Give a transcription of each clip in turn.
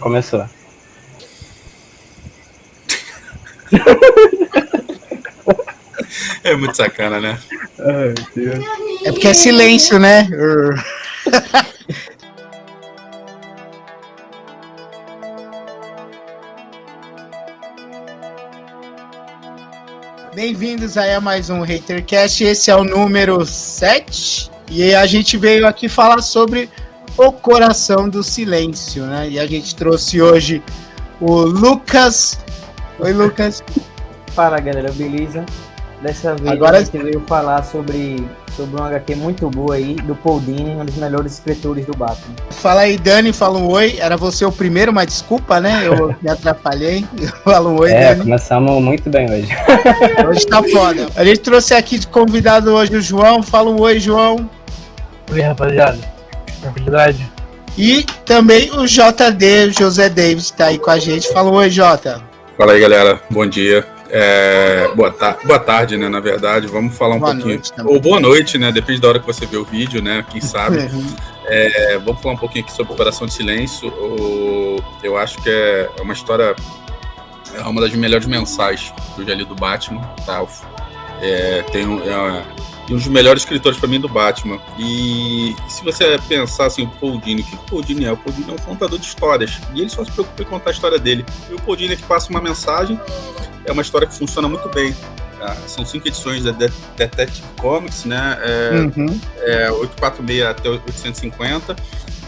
Começou. É muito sacana, né? Ai, Deus. É porque é silêncio, né? Bem-vindos aí a mais um HaterCast, esse é o número 7 e a gente veio aqui falar sobre o coração do silêncio, né? E a gente trouxe hoje o Lucas. Oi, Lucas. Fala, galera, beleza? Dessa vez Agora a gente veio falar sobre um HQ muito boa aí, do Paul Dini, um dos melhores escritores do Batman. Fala aí, Dani, fala um oi. Era você o primeiro, mas desculpa, né? Eu me atrapalhei. Fala um oi, Dani. Começamos muito bem hoje. Hoje tá foda. A gente trouxe aqui de convidado hoje o João. Fala um oi, João. Oi, rapaziada. Tranquilidade. E também o JD, José Davis, tá aí com a gente. Fala um oi, Jota. Fala aí, galera. Bom dia. Boa tarde, né? Na verdade, vamos falar Boa pouquinho. Noite, também. Ou boa noite, né? Depende da hora que você vê o vídeo, né? Quem sabe. Vamos falar um pouquinho aqui sobre o Coração de Silêncio. Eu acho que é uma história, é uma das melhores mensais que eu já li do Batman, tá? Um dos melhores escritores para mim do Batman. E se você pensar assim, o Paul Dini, o que o Paul Dini é? O Paul Dini é um contador de histórias. E ele só se preocupa em contar a história dele. E o Paul Dini é que passa uma mensagem. É uma história que funciona muito bem. São 5 edições da Detective Comics, né? 846 até 850.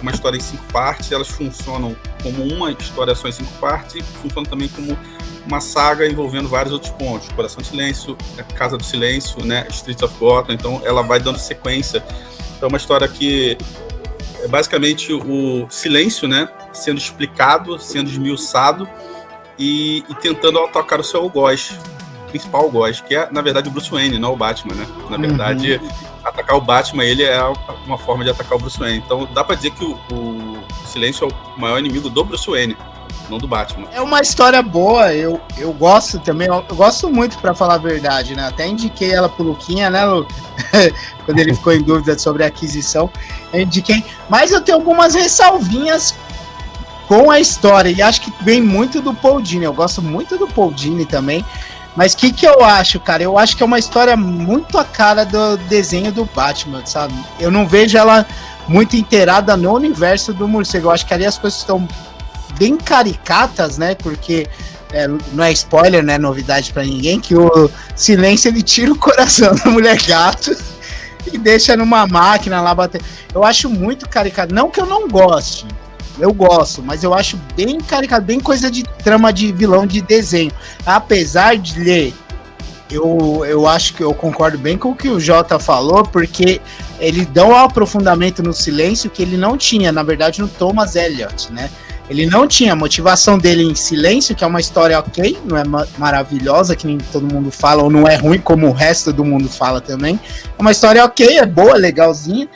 Uma história em 5 partes. Elas funcionam como uma história só em 5 partes. E funcionam também como uma saga envolvendo vários outros pontos. Coração de Silêncio, Casa do Silêncio, né? Streets of Gotham. Então ela vai dando sequência. Então é uma história que é basicamente o silêncio, né? Sendo explicado, sendo esmiuçado e tentando atacar o seu algoz, principal algoz, que é, na verdade, o Bruce Wayne, não o Batman, né? Na verdade, atacar o Batman, ele é uma forma de atacar o Bruce Wayne. Então dá pra dizer que o silêncio é o maior inimigo do Bruce Wayne, não do Batman. É uma história boa, eu gosto também, eu gosto muito, pra falar a verdade, né? Até indiquei ela pro Luquinha, né, Lu? Quando ele ficou em dúvida sobre a aquisição, eu indiquei, mas eu tenho algumas ressalvinhas com a história, e acho que vem muito do Paul Dini, eu gosto muito do Paul Dini também, mas o que eu acho, cara? Eu acho que é uma história muito a cara do desenho do Batman, sabe? Eu não vejo ela muito inteirada no universo do morcego, eu acho que ali as coisas estão bem caricatas, né? Porque não é spoiler, né? Novidade pra ninguém, que o silêncio ele tira o coração da mulher gato e deixa numa máquina lá bater. Eu acho muito caricato, não que eu não goste. Eu gosto, mas eu acho bem caricato, bem coisa de trama de vilão de desenho. Apesar de ler, eu acho que eu concordo bem com o que o Jota falou, porque ele dá um aprofundamento no silêncio que ele não tinha, na verdade, no Thomas Elliot, né? Ele não tinha a motivação dele em Silêncio, que é uma história ok, não é maravilhosa, que nem todo mundo fala, ou não é ruim como o resto do mundo fala também. É uma história ok, é boa, legalzinha.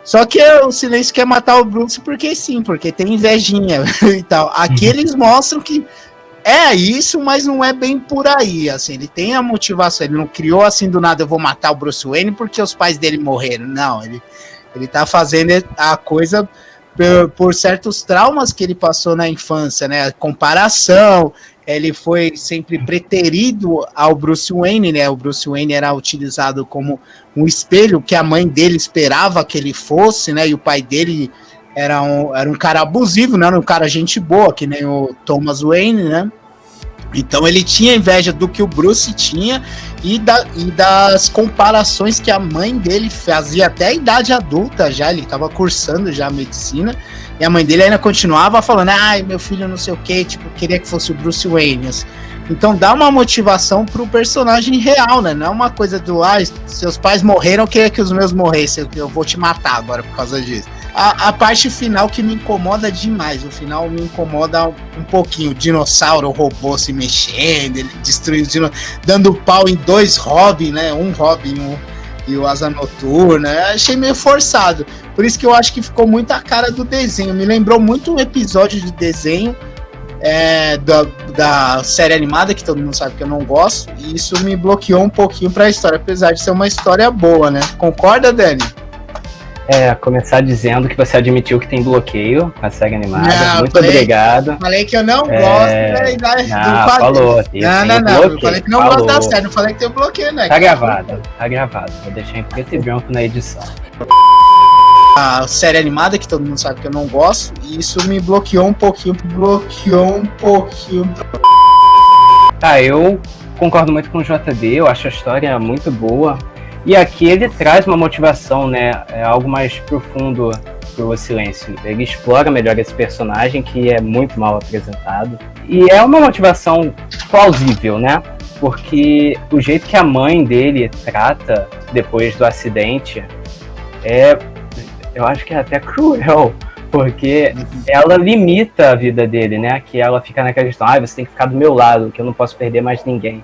Só que o Silêncio quer matar o Bruce porque sim, porque tem invejinha e tal. Aqui eles mostram que é isso, mas não é bem por aí, assim, ele tem a motivação, ele não criou assim do nada, eu vou matar o Bruce Wayne porque os pais dele morreram, não, ele tá fazendo a coisa por certos traumas que ele passou na infância, né, a comparação, ele foi sempre preterido ao Bruce Wayne, né? O Bruce Wayne era utilizado como um espelho que a mãe dele esperava que ele fosse, né? E o pai dele era um cara abusivo, não era um cara gente boa, que nem o Thomas Wayne, né? Então ele tinha inveja do que o Bruce tinha e das comparações que a mãe dele fazia até a idade adulta já, ele estava cursando já a medicina, e a mãe dele ainda continuava falando, ai, meu filho não sei o que, tipo, queria que fosse o Bruce Wayne. Então dá uma motivação pro personagem real, né? Não é uma coisa do, seus pais morreram, eu queria que os meus morressem, eu vou te matar agora por causa disso. A parte final que me incomoda demais, o final me incomoda um pouquinho, o dinossauro, o robô se mexendo, ele destruindo, dando pau em 2 Robin, né? Um Robin e o Asa Noturna, achei meio forçado, por isso que eu acho que ficou muito a cara do desenho, me lembrou muito um episódio de desenho da série animada, que todo mundo sabe que eu não gosto, e isso me bloqueou um pouquinho pra história, apesar de ser uma história boa, né? Concorda, Dani? Começar dizendo que você admitiu que tem bloqueio na série animada. Não, Muito obrigado. Falei que eu não gosto do quadrinho. Falou. Não. Eu falei que não gosto da série. Não falei que tem bloqueio, né? Tá gravado. Vou deixar em preto e branco na edição. A série animada, que todo mundo sabe que eu não gosto, e isso me bloqueou um pouquinho. Eu concordo muito com o JD, eu acho a história muito boa. E aqui ele traz uma motivação, né? Algo mais profundo pro Silêncio. Ele explora melhor esse personagem, que é muito mal apresentado. E é uma motivação plausível, né? Porque o jeito que a mãe dele trata depois do acidente eu acho que é até cruel, porque ela limita a vida dele, né? Que ela fica naquela questão, você tem que ficar do meu lado, que eu não posso perder mais ninguém.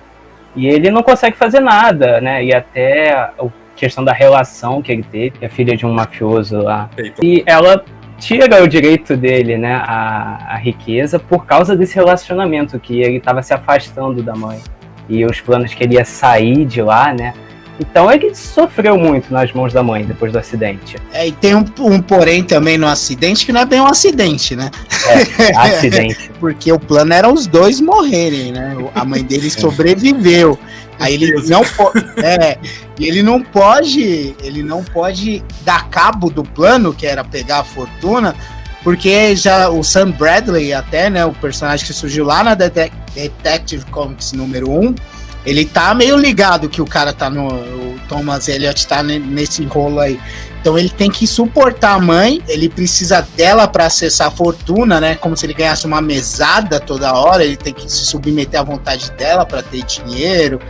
E ele não consegue fazer nada, né? E até a questão da relação que ele teve, que é filha de um mafioso lá. E ela tira o direito dele, né? A riqueza por causa desse relacionamento, que ele estava se afastando da mãe. E os planos que ele ia sair de lá, né? Então ele sofreu muito nas mãos da mãe depois do acidente. E tem um porém também no acidente, que não é bem um acidente, né? Acidente. Porque o plano era os dois morrerem, né? A mãe dele sobreviveu. Aí ele não pode dar cabo do plano, que era pegar a fortuna, porque já o Sam Bradley até, né, o personagem que surgiu lá na Detective Comics número 1, ele tá meio ligado que o cara tá o Thomas Elliott tá nesse rolo aí. Então ele tem que suportar a mãe, ele precisa dela para acessar a fortuna, né? Como se ele ganhasse uma mesada toda hora, ele tem que se submeter à vontade dela para ter dinheiro.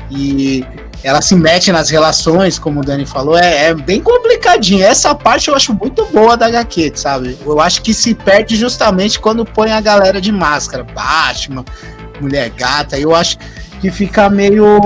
E ela se mete nas relações, como o Dani falou, é bem complicadinho. Essa parte eu acho muito boa da HQ, sabe? Eu acho que se perde justamente quando põe a galera de máscara, Batman, Mulher Gata, eu acho que fica meio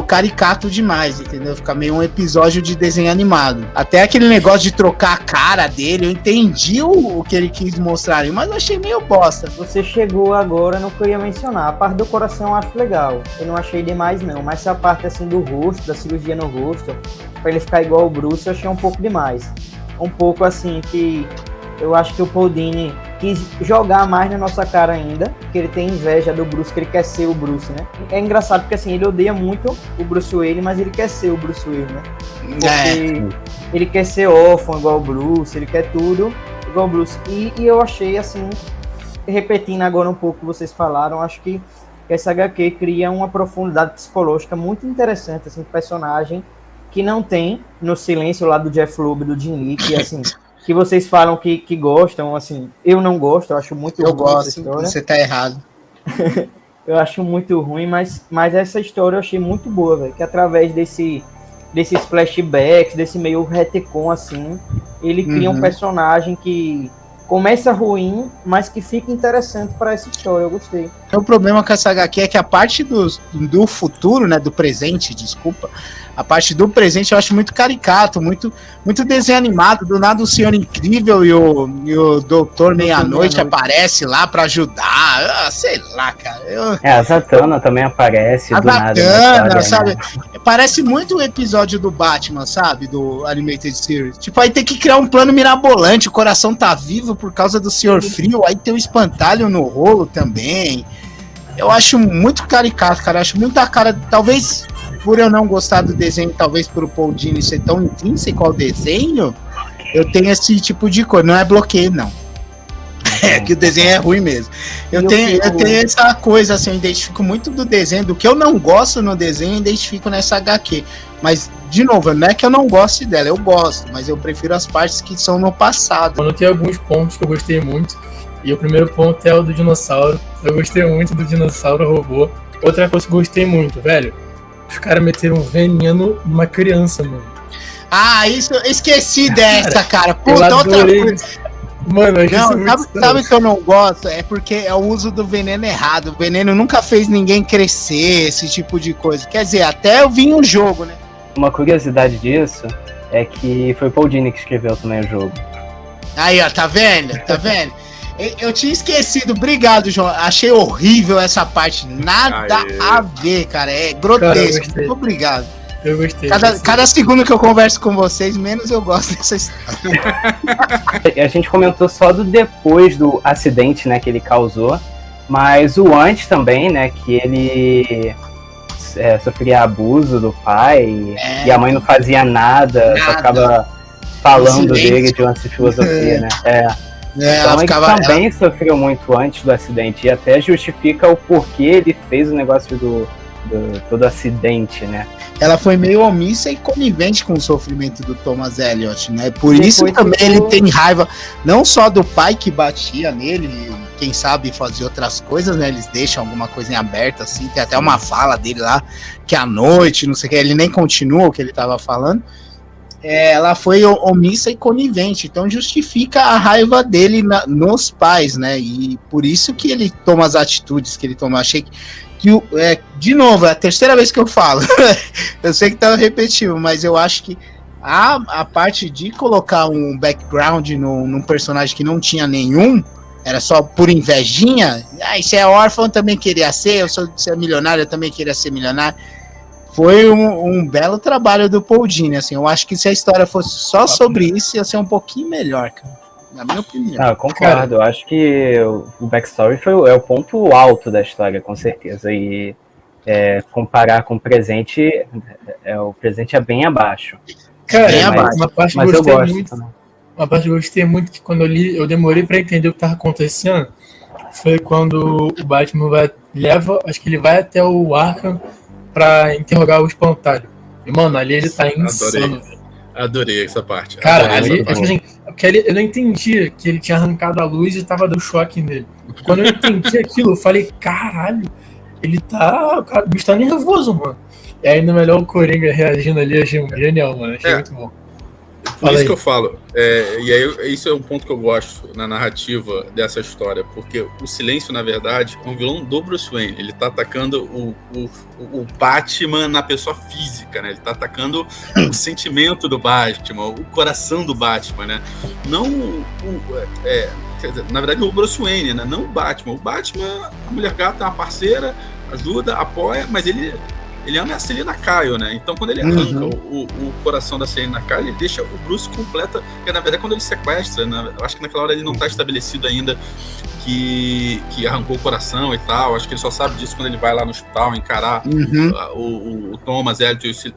caricato demais, entendeu? Fica meio um episódio de desenho animado. Até aquele negócio de trocar a cara dele, eu entendi o que ele quis mostrar ali, mas eu achei meio bosta. Você chegou agora no que eu ia mencionar. A parte do coração eu acho legal. Eu não achei demais, não. Mas essa parte assim do rosto, da cirurgia no rosto, pra ele ficar igual o Bruce, eu achei um pouco demais. Um pouco assim que eu acho que o Paul Dini quis jogar mais na nossa cara ainda, porque ele tem inveja do Bruce, que ele quer ser o Bruce, né? É engraçado porque assim, ele odeia muito o Bruce Wayne, mas ele quer ser o Bruce Wayne, né? Porque ele quer ser órfão igual o Bruce, ele quer tudo igual o Bruce. E eu achei assim, repetindo agora um pouco o que vocês falaram, acho que essa HQ cria uma profundidade psicológica muito interessante, assim, personagem que não tem no Silêncio lá do Jeff Loeb e do Jim Lee, que assim... que vocês falam que gostam, assim, eu não gosto, eu acho muito ruim essa história. Você tá errado. Eu acho muito ruim, mas essa história eu achei muito boa, velho, que através desses flashbacks, desse meio retcon, assim, ele cria um personagem que começa ruim, mas que fica interessante para essa história, eu gostei. O problema com essa HQ é que a parte do futuro, né, do presente, desculpa, a parte do presente eu acho muito caricato, muito desenho animado. Do nada o Senhor Incrível e o Doutor Meia-Noite aparece lá pra ajudar. Sei lá, cara. A Zatanna também aparece do nada. A Zatanna, sabe? Né? Parece muito o episódio do Batman, sabe? Do Animated Series. Tipo, aí tem que criar um plano mirabolante. O coração tá vivo por causa do Senhor Frio. Aí tem um espantalho no rolo também. Eu acho muito caricato, cara. Eu acho muito a cara. Talvez... por eu não gostar do desenho, talvez por o Paul Dini ser tão intrínseco ao desenho, eu tenho esse tipo de coisa. Não é bloqueio, não. É que o desenho é ruim mesmo. Eu tenho essa coisa, assim, eu identifico muito do desenho, do que eu não gosto no desenho, eu identifico nessa HQ. Mas, de novo, não é que eu não goste dela, eu gosto, mas eu prefiro as partes que são no passado. Eu notei alguns pontos que eu gostei muito, e o primeiro ponto é o do dinossauro. Eu gostei muito do dinossauro robô. Outra coisa que eu gostei muito, velho, os caras meteram veneno numa criança, mano. Ah, isso, eu esqueci dessa, cara. Puta, outra coisa. Mano, não, sabe que eu não gosto? É porque é o uso do veneno errado. O veneno nunca fez ninguém crescer, esse tipo de coisa. Quer dizer, até eu vi um jogo, né? Uma curiosidade disso é que foi o Paul Dini que escreveu também o jogo. Aí, ó, tá vendo? Tá vendo? Eu tinha esquecido, obrigado, João. Achei horrível essa parte. Nada a ver, cara. É grotesco. Muito obrigado. Eu gostei. Cada segundo que eu converso com vocês, menos eu gosto dessa história. A gente comentou só do depois do acidente, né, que ele causou, mas o antes também, né, que ele sofria abuso do pai e a mãe não fazia nada. Só ficava falando dele de uma filosofia, né? Então ele também sofreu muito antes do acidente e até justifica o porquê ele fez o negócio do todo acidente, né? Ela foi meio omissa e conivente com o sofrimento do Thomas Elliot, né? Por isso também ele tem raiva não só do pai que batia nele, quem sabe fazer outras coisas, né? Eles deixam alguma coisa em aberto, assim, tem até uma fala dele lá, que à noite, não sei o que, ele nem continua o que ele tava falando. Ela foi omissa e conivente, então justifica a raiva dele nos pais, né? E por isso que ele toma as atitudes que ele toma. Achei que de novo, é a terceira vez que eu falo. Eu sei que tá repetitivo, mas eu acho que a parte de colocar um background num personagem que não tinha nenhum, era só por invejinha. Se é órfão, também queria ser. Se é milionário, eu também queria ser milionário. Foi um belo trabalho do Paul Dini, assim. Eu acho que se a história fosse só sobre isso, ia ser um pouquinho melhor, cara. Na minha opinião. Eu concordo. Eu acho que o backstory é o ponto alto da história, com certeza. E comparar com o presente, o presente é bem abaixo. Cara, uma parte que eu gostei muito. Uma parte que eu gostei muito, que quando eu li, eu demorei pra entender o que tava acontecendo, foi quando o Batman acho que ele vai até o Arkham pra interrogar o espantalho. E, mano, ali ele tá insano. Adorei essa parte. Cara, ali, assim, eu não entendi que ele tinha arrancado a luz e tava dando choque nele. Quando eu entendi aquilo, eu falei, caralho, o bicho tá nervoso, mano. E ainda melhor o Coringa reagindo ali, achei genial, mano. Achei muito bom. Por isso que eu falo, e aí isso é um ponto que eu gosto na narrativa dessa história, porque o Silêncio, na verdade, é um vilão do Bruce Wayne. Ele tá atacando o Batman na pessoa física, né? Ele tá atacando o sentimento do Batman, o coração do Batman, né? Não quer dizer, na verdade, o Bruce Wayne, né? Não o Batman. O Batman, a Mulher Gata é uma parceira, ajuda, apoia, mas ele ama a Selina Kyle, né? Então, quando ele arranca o coração da Selina Kyle, ele deixa o Bruce completa. Porque, na verdade, quando ele sequestra, né? Eu acho que naquela hora ele não tá estabelecido ainda que arrancou o coração e tal. Acho que ele só sabe disso quando ele vai lá no hospital encarar o Thomas Elliot e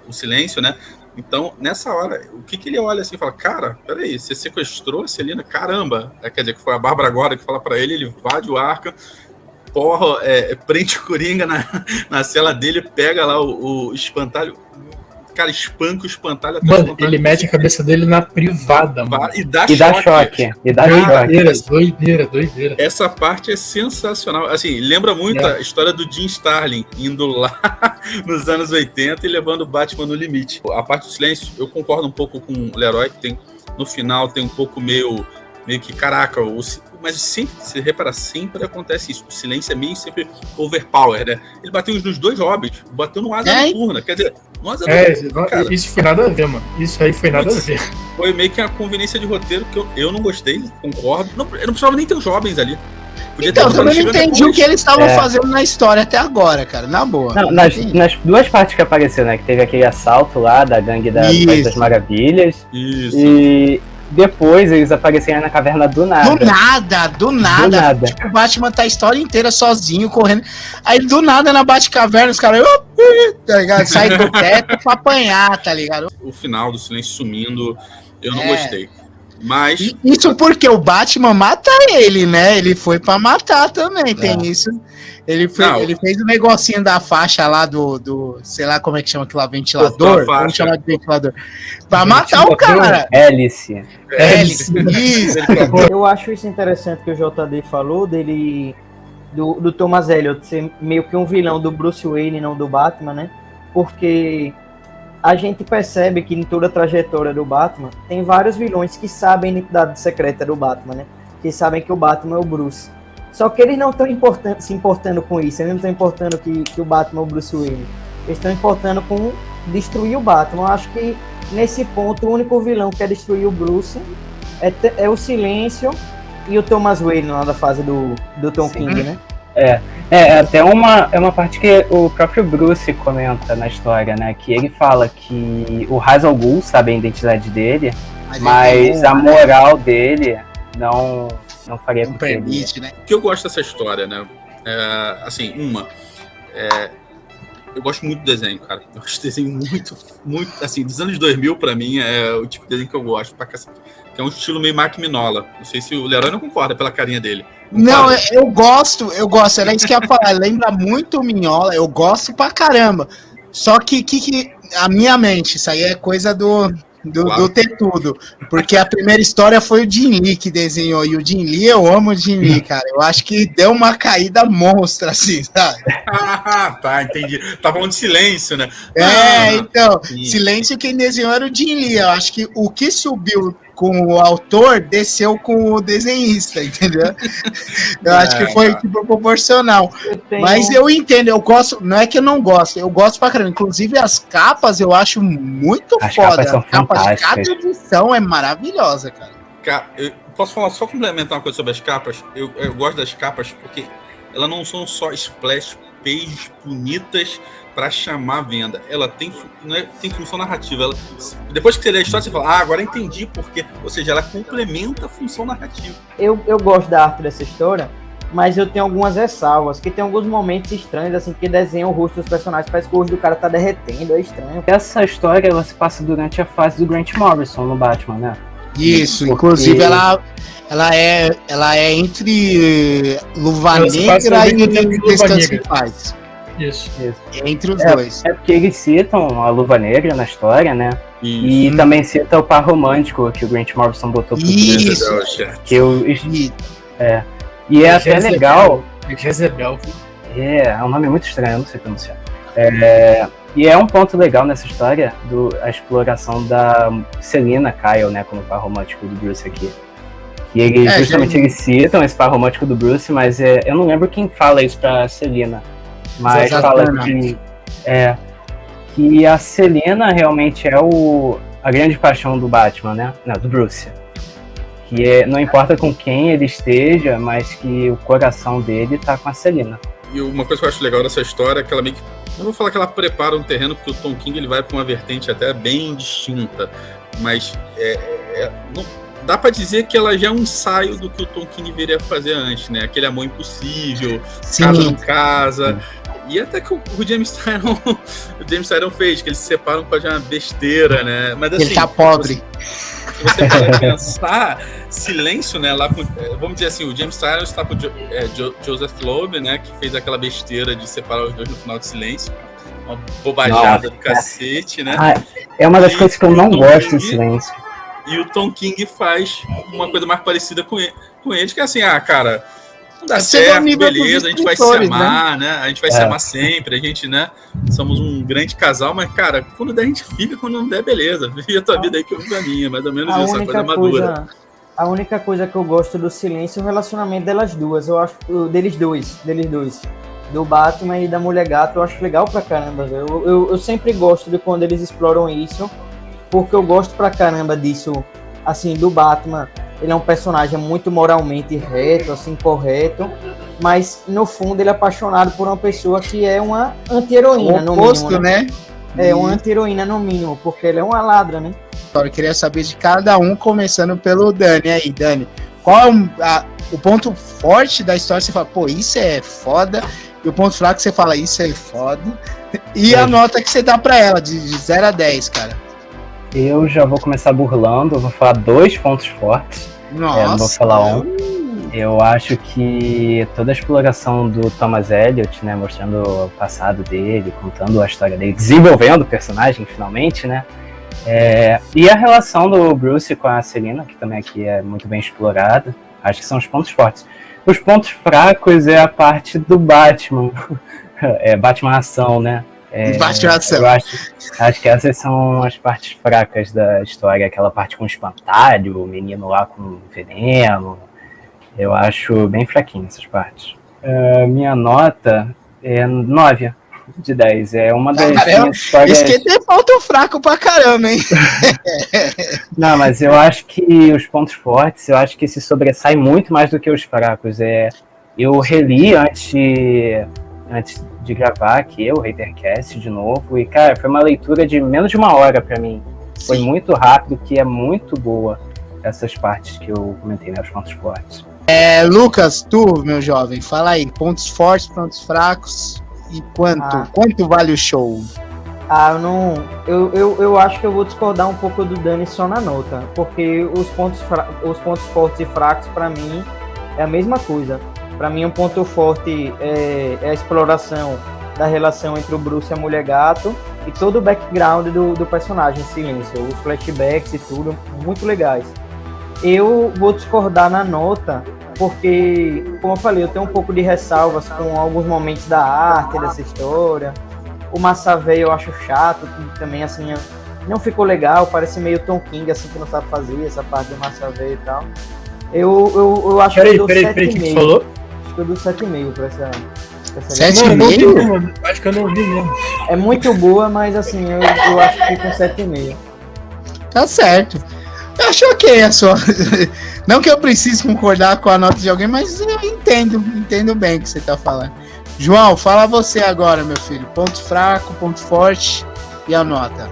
o Silêncio, né? Então, nessa hora, o que ele olha assim e fala, cara, peraí, você sequestrou a Selina? Caramba! Quer dizer, que foi a Bárbara Gordon que fala pra ele invade o Arkham, porra, prende o Coringa na cela dele, pega lá o espantalho, cara, espanca o espantalho até mano, ele mete a cabeça dele na privada, mano. E dá choque. Doideira. Essa parte é sensacional. Assim, lembra muito a história do Jim Starlin indo lá nos anos 80 e levando o Batman no limite. A parte do Silêncio, eu concordo um pouco com o Leroy, que no final tem um pouco meio que, caraca, mas sempre, se repara, sempre acontece isso. O Silêncio é meio sempre overpower, né? Ele bateu nos dois Hobbits, bateu no Asa Noturna, quer dizer, no Asa Noturna, cara. Isso foi nada a ver, mano. Isso aí foi nada a ver. Foi meio que uma conveniência de roteiro que eu não gostei, concordo. Eu não precisava nem ter os jovens ali. Então, eu também não entendi o que eles estavam fazendo na história até agora, cara, na boa. Não, nas duas partes que apareceu, né? Que teve aquele assalto lá da gangue das Maravilhas. Isso. E depois eles apareceram na caverna do nada. Do nada. Tipo, o Batman tá a história inteira sozinho, correndo. Aí do nada na Batcaverna, os caras, tá ligado? Sai do teto pra apanhar, tá ligado? O final do Silêncio sumindo, eu não gostei. Mas isso porque o Batman mata ele, né? Ele foi pra matar também, tem isso. Ele fez o negocinho da faixa lá do sei lá como é que chama aquilo lá, ventilador. Vamos chamar de ventilador. Pra matar o cara. Hélice. Isso. Eu acho isso interessante que o JD falou dele, do Thomas Elliot ser meio que um vilão do Bruce Wayne, não do Batman, né? Porque a gente percebe que em toda a trajetória do Batman tem vários vilões que sabem a identidade secreta do Batman, né? Que sabem que o Batman é o Bruce. Só que eles não estão se importando com isso, eles não estão importando que o Batman é o Bruce Wayne. Eles estão importando com destruir o Batman. Eu acho que nesse ponto o único vilão que quer destruir o Bruce é o Silêncio e o Thomas Wayne lá da fase do Tom King, né? Até é uma parte que o próprio Bruce comenta na história, né? Que ele fala que o Ra's al Ghul sabe a identidade dele, mas a moral dele não faria não permite, né? O que eu gosto dessa história, né? Eu gosto muito do desenho, cara. Eu acho o desenho muito, assim, dos anos 2000, pra mim, é o tipo de desenho que eu gosto pra cacete. Que é um estilo meio Mark Mignola. Não sei se o Leroy não concorda pela carinha dele. Não, eu gosto. Era isso que eu ia falar. Lembra muito o Mignola, eu gosto pra caramba. Só que a minha mente, isso aí é coisa do ter tudo. Porque a primeira história foi o Jim Lee que desenhou. E o Jim Lee, eu amo o Jim Lee, cara. Eu acho que deu uma caída monstra, assim, sabe? Tá, entendi. Tá falando de Silêncio, né? Então, Silêncio quem desenhou era o Jim Lee. Eu acho que o que subiu com o autor desceu com o desenhista, entendeu? Eu acho que foi tipo proporcional. Mas eu entendo, eu gosto, não é que eu não gosto, eu gosto pra caramba. Inclusive as capas eu acho muito foda. Capas são a capa de cada fantásticas. edição é maravilhosa, cara. Cara, eu posso falar, só complementar uma coisa sobre as capas? Eu gosto das capas porque elas não são só splash pages bonitas para chamar a venda. Ela tem função narrativa. Depois que você lê a história, você fala, agora entendi por quê. Ou seja, ela complementa a função narrativa. Eu gosto da arte dessa história, mas eu tenho algumas ressalvas, que tem alguns momentos estranhos, assim, que desenham o rosto dos personagens, parece que o rosto do cara tá derretendo, é estranho. Essa história, ela se passa durante a fase do Grant Morrison no Batman, né? Isso, inclusive ela é entre Luva Negra e Descanso em Paz. Isso. Entre os dois. É porque eles citam a Luva Negra na história, né? Isso. E também cita o par romântico que o Grant Morrison botou pro Isso. que E é até legal. Jezebel. É um nome muito estranho, eu não sei pronunciar. E é um ponto legal nessa história a exploração da Selina Kyle, né? Como par romântico do Bruce aqui. E eles citam esse par romântico do Bruce, mas eu não lembro quem fala isso pra Selina. Mas fala que a Selina realmente é a grande paixão do Batman, né? Não, do Bruce. Que não importa com quem ele esteja, mas que o coração dele tá com a Selina. E uma coisa que eu acho legal dessa história é que ela meio que... Não vou falar que ela prepara um terreno, porque o Tom King ele vai para uma vertente até bem distinta. Mas não, dá para dizer que ela já é um ensaio do que o Tom King viria fazer antes, né? Aquele amor impossível, casa não casa... E até que o James Tyrion fez, que eles se separam pra fazer uma besteira, né? Mas, assim, ele tá pobre. Se você pode pensar, Silêncio, né? Lá com, vamos dizer assim, o James Tyrion está com Joseph Loeb, né? Que fez aquela besteira de separar os dois no final de Silêncio. Uma bobajada do cacete, né? É uma das coisas que eu não gosto de Silêncio. E o Tom King faz uma coisa mais parecida com ele, que é assim, cara... Dá certo, beleza, a gente vai se amar, né? A gente vai se amar sempre, a gente, né? Somos um grande casal, mas, cara, quando der a gente fica, quando não der, beleza. Vive a tua vida aí que eu vivo a minha, mais ou menos isso, a coisa madura. A única coisa que eu gosto do Silêncio é o relacionamento delas duas, eu acho, deles dois. Do Batman e da Mulher Gato, eu acho legal pra caramba, velho. Eu sempre gosto de quando eles exploram isso, porque eu gosto pra caramba disso, assim, do Batman. Ele é um personagem muito moralmente reto, assim, correto, mas no fundo ele é apaixonado por uma pessoa que é uma anti-heroína, no mínimo, né? Uma anti-heroína no mínimo, porque ele é uma ladra, né? Eu queria saber de cada um, começando pelo Dani. Aí, Dani, qual é o ponto forte da história? Você fala, pô, isso é foda, e o ponto fraco você fala, isso é foda, e a nota que você dá pra ela, de 0 a 10, cara. Eu já vou começar burlando, eu vou falar 2 pontos fortes. Nossa. Não vou falar 1. Eu acho que toda a exploração do Thomas Elliot, né, mostrando o passado dele, contando a história dele, desenvolvendo o personagem finalmente, né? E a relação do Bruce com a Selina, que também aqui é muito bem explorada, acho que são os pontos fortes. Os pontos fracos é a parte do Batman, Batman ação, né? Eu acho que essas são as partes fracas da história, aquela parte com o espantalho, o menino lá com veneno. Eu acho bem fraquinho essas partes. Minha nota é 9 de 10. É uma das minhas histórias... Isso que tem ponto fraco pra caramba, hein? Não, mas eu acho que os pontos fortes, eu acho que se sobressai muito mais do que os fracos. Eu reli antes de gravar aqui o Hatercast de novo, e, cara, foi uma leitura de menos de 1 hora pra mim. Foi muito rápido, que é muito boa essas partes que eu comentei, né, os pontos fortes. Lucas, tu, meu jovem, fala aí, pontos fortes, pontos fracos e quanto vale o show? Eu acho que eu vou discordar um pouco do Dani só na nota, porque os pontos fortes e fracos, pra mim, é a mesma coisa. Pra mim, um ponto forte é a exploração da relação entre o Bruce e a Mulher Gato e todo o background do personagem, Silêncio, os flashbacks e tudo, muito legais. Eu vou discordar na nota, porque, como eu falei, eu tenho um pouco de ressalvas com alguns momentos da arte dessa história. O Massa Véio eu acho chato, também, assim, não ficou legal, parece meio Tom King, assim, que não sabe fazer essa parte do Massa Véio e tal. Eu acho que eu dou 7,5. Peraí, que falou? Acho que eu dou 7,5 pra essa 7,5? Acho que eu não vi mesmo. É muito boa, mas, assim, eu acho que fica um 7,5. Tá certo. Eu acho ok a sua. Não que eu precise concordar com a nota de alguém, mas eu entendo bem o que você tá falando. João, fala você agora, meu filho. Ponto fraco, ponto forte e a nota.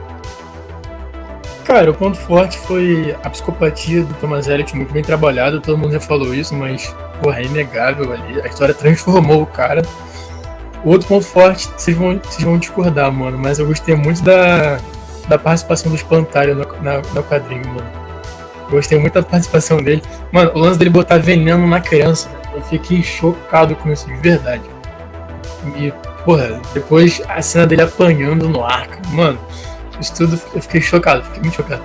Cara, o ponto forte foi a psicopatia do Thomas Elliot, muito bem trabalhado, todo mundo já falou isso, mas, porra, é inegável ali. A história transformou o cara. O outro ponto forte, vocês vão discordar, mano, mas eu gostei muito da participação do Espantalho no quadrinho, mano. Gostei muito da participação dele. Mano, o lance dele botar veneno na criança, eu fiquei chocado com isso, de verdade. E, porra, depois a cena dele apanhando no arco, mano, isso tudo eu fiquei muito chocado.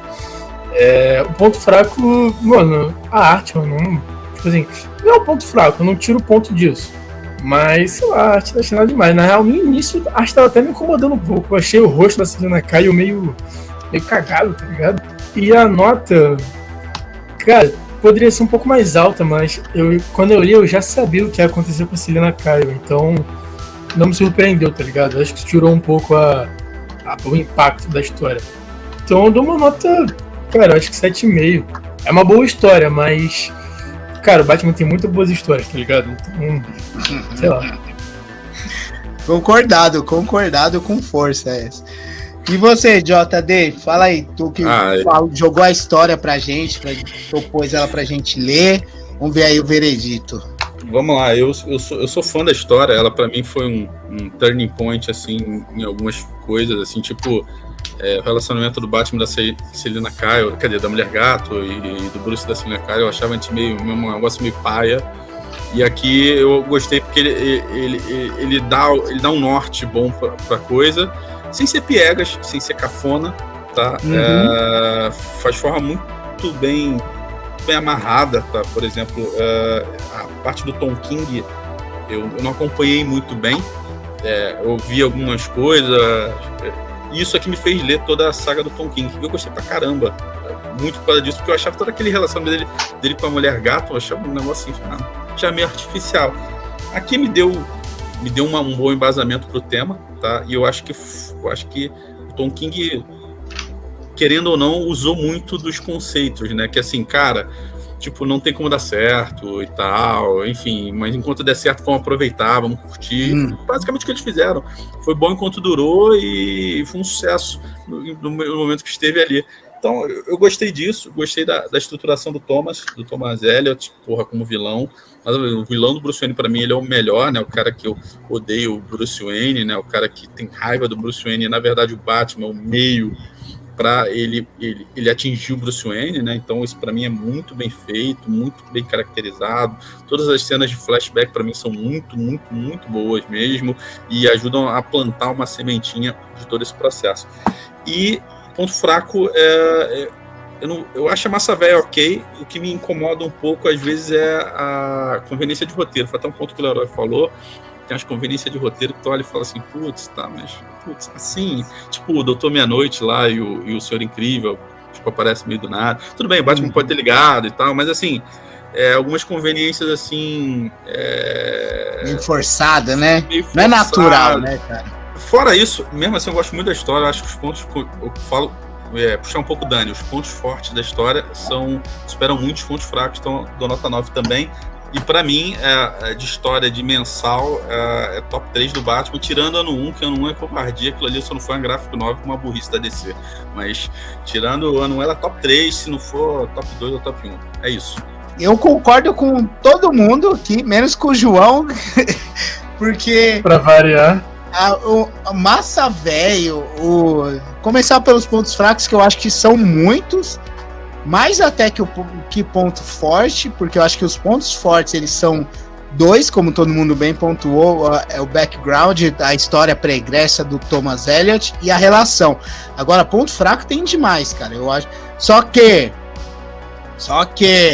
O ponto fraco, mano, a arte, mano, tipo assim, não é um ponto fraco, eu não tiro o ponto disso. Mas, sei lá, a arte não achei nada demais. Na real, no início, a arte tava até me incomodando um pouco. Eu achei o rosto da Selina Kyle meio cagado, tá ligado? E a nota, cara, poderia ser um pouco mais alta, mas quando eu li, eu já sabia o que ia acontecer com a Selina Kyle, então não me surpreendeu, tá ligado? Acho que isso tirou um pouco o impacto da história. Então eu dou uma nota, cara, acho que 7,5. É uma boa história, mas, cara, o Batman tem muitas boas histórias, tá ligado? Então, sei lá. Concordado com força essa. E você, JD, fala aí, tu que jogou a história pra gente, propôs ela pra gente ler, vamos ver aí o veredito. Vamos lá, eu sou fã da história, ela pra mim foi um turning point, assim, em algumas coisas, assim, tipo, o relacionamento do Batman da Selina Kyle, quer dizer, da Mulher Gato e do Bruce da Selina Kyle, eu achava antes um negócio meio paia, e aqui eu gostei porque ele dá um norte bom pra coisa, sem ser piegas, sem ser cafona, tá? Faz forma muito bem amarrada, tá? Por exemplo, a parte do Tom King eu não acompanhei muito bem, eu vi algumas coisas, isso aqui me fez ler toda a saga do Tom King, que eu gostei pra caramba, muito por causa disso, porque eu achava todo aquele relacionamento dele com a Mulher Gato, eu achava um negócio assim, já meio artificial. Aqui me deu um bom embasamento pro tema, tá? E eu acho que o Tom King, querendo ou não, usou muito dos conceitos, né? Que assim, cara, tipo, não tem como dar certo e tal, enfim, mas enquanto der certo, vamos aproveitar, vamos curtir. Basicamente o que eles fizeram. Foi bom enquanto durou e foi um sucesso no momento que esteve ali. Então, eu gostei disso, gostei da estruturação do Thomas Elliot, porra, como vilão. Mas o vilão do Bruce Wayne, pra mim, ele é o melhor, né? O cara que eu odeio o Bruce Wayne, né? O cara que tem raiva do Bruce Wayne. E, na verdade, o Batman é o meio para ele atingir o Bruce Wayne, né? Então, isso pra mim é muito bem feito, muito bem caracterizado. Todas as cenas de flashback, pra mim, são muito, muito, muito boas mesmo. E ajudam a plantar uma sementinha de todo esse processo. E ponto fraco eu acho a Massa Véia ok, o que me incomoda um pouco às vezes é a conveniência de roteiro. Foi até um ponto que o Leroy falou, tem umas conveniências de roteiro que tu olha e fala assim, putz, assim, tipo o Doutor Meia-Noite lá e o Senhor Incrível, tipo, aparece meio do nada. Tudo bem, o Batman pode ter ligado e tal, mas assim, algumas conveniências assim... meio forçada, né? Meio não é natural, né, cara? Fora isso, mesmo assim, eu gosto muito da história. Eu acho que os pontos que eu falo, puxar um pouco o Dani, os pontos fortes da história superam muito os pontos fracos, então dou nota 9 também. E pra mim, de história de mensal, é top 3 do Batman, tirando ano 1, que ano 1 é covardia, aquilo ali só não foi um gráfico 9 com uma burrice da DC. Mas tirando o ano 1, ela é top 3, se não for top 2 ou top 1. É isso. Eu concordo com todo mundo aqui, menos com o João, porque... Pra variar. A massa velho, começar pelos pontos fracos, que eu acho que são muitos, mais até que ponto forte, porque eu acho que os pontos fortes, eles são 2, como todo mundo bem pontuou, é o background, a história pregressa do Thomas Elliott e a relação. Agora, ponto fraco tem demais, cara, eu acho. Só que,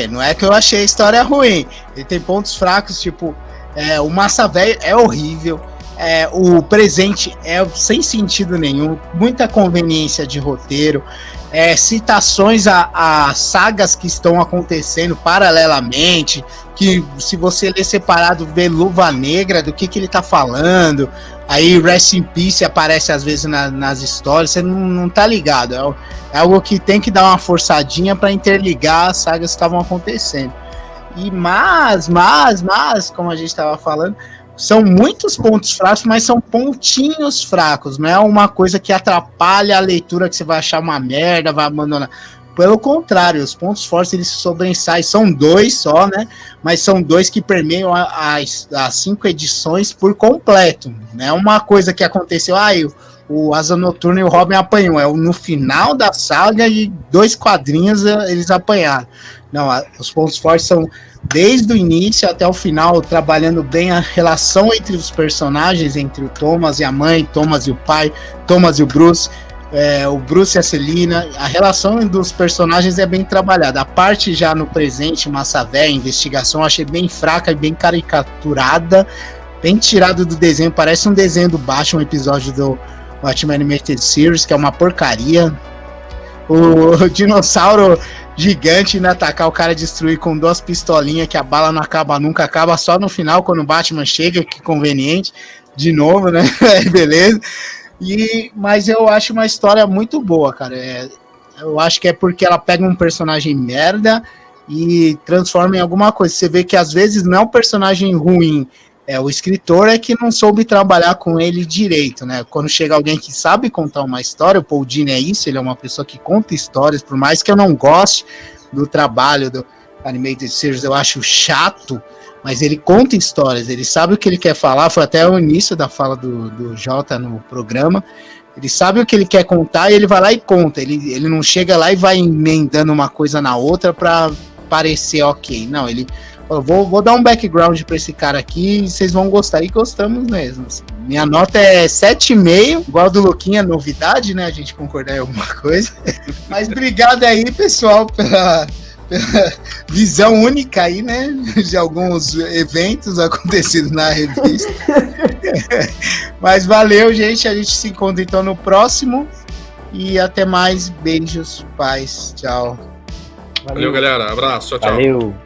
não é que eu achei a história ruim, ele tem pontos fracos, tipo, o massa velho é horrível, o presente é sem sentido nenhum, muita conveniência de roteiro, citações a sagas que estão acontecendo paralelamente, que se você ler separado, vê Luva Negra, do que ele tá falando, aí Rest in Peace aparece às vezes nas histórias, você não tá ligado, é algo que tem que dar uma forçadinha para interligar as sagas que estavam acontecendo. E mas, como a gente estava falando, são muitos pontos fracos, mas são pontinhos fracos, não é uma coisa que atrapalha a leitura, que você vai achar uma merda, vai abandonar. Pelo contrário, os pontos fortes, eles sobressaem, são 2 só, né? Mas são 2 que permeiam as 5 edições por completo. Não é uma coisa que aconteceu, o Asa Noturna e o Robin apanhou, no final da saga e 2 quadrinhos eles apanharam. Não, os pontos fortes são desde o início até o final, trabalhando bem a relação entre os personagens, entre o Thomas e a mãe, Thomas e o pai, Thomas e o Bruce e a Selina. A relação dos personagens é bem trabalhada. A parte já no presente, massa velha, investigação, eu achei bem fraca e bem caricaturada, bem tirado do desenho, parece um desenho do Batman, um episódio do Batman Animated Series, que é uma porcaria. O dinossauro gigante indo atacar, o cara destruir com 2 pistolinhas, que a bala não acaba nunca, acaba só no final, quando o Batman chega, que conveniente, de novo, né? Beleza. Mas eu acho uma história muito boa, cara. Eu acho que é porque ela pega um personagem merda e transforma em alguma coisa. Você vê que às vezes não é um personagem ruim, o escritor é que não soube trabalhar com ele direito, né? Quando chega alguém que sabe contar uma história, o Paul Dini é isso, ele é uma pessoa que conta histórias, por mais que eu não goste do trabalho do Animated Series, eu acho chato, mas ele conta histórias, ele sabe o que ele quer falar, foi até o início da fala do Jota no programa, ele sabe o que ele quer contar e ele vai lá e conta, ele não chega lá e vai emendando uma coisa na outra para parecer ok, não, ele... Vou dar um background para esse cara aqui e vocês vão gostar, e gostamos mesmo. Assim. Minha nota é 7,5, igual a do Luquinha, novidade, né? A gente concordar em alguma coisa. Mas obrigado aí, pessoal, pela visão única aí, né? De alguns eventos acontecidos na revista. Mas valeu, gente. A gente se encontra então no próximo. E até mais. Beijos, paz. Tchau. Valeu galera. Abraço. Tchau, tchau. Valeu.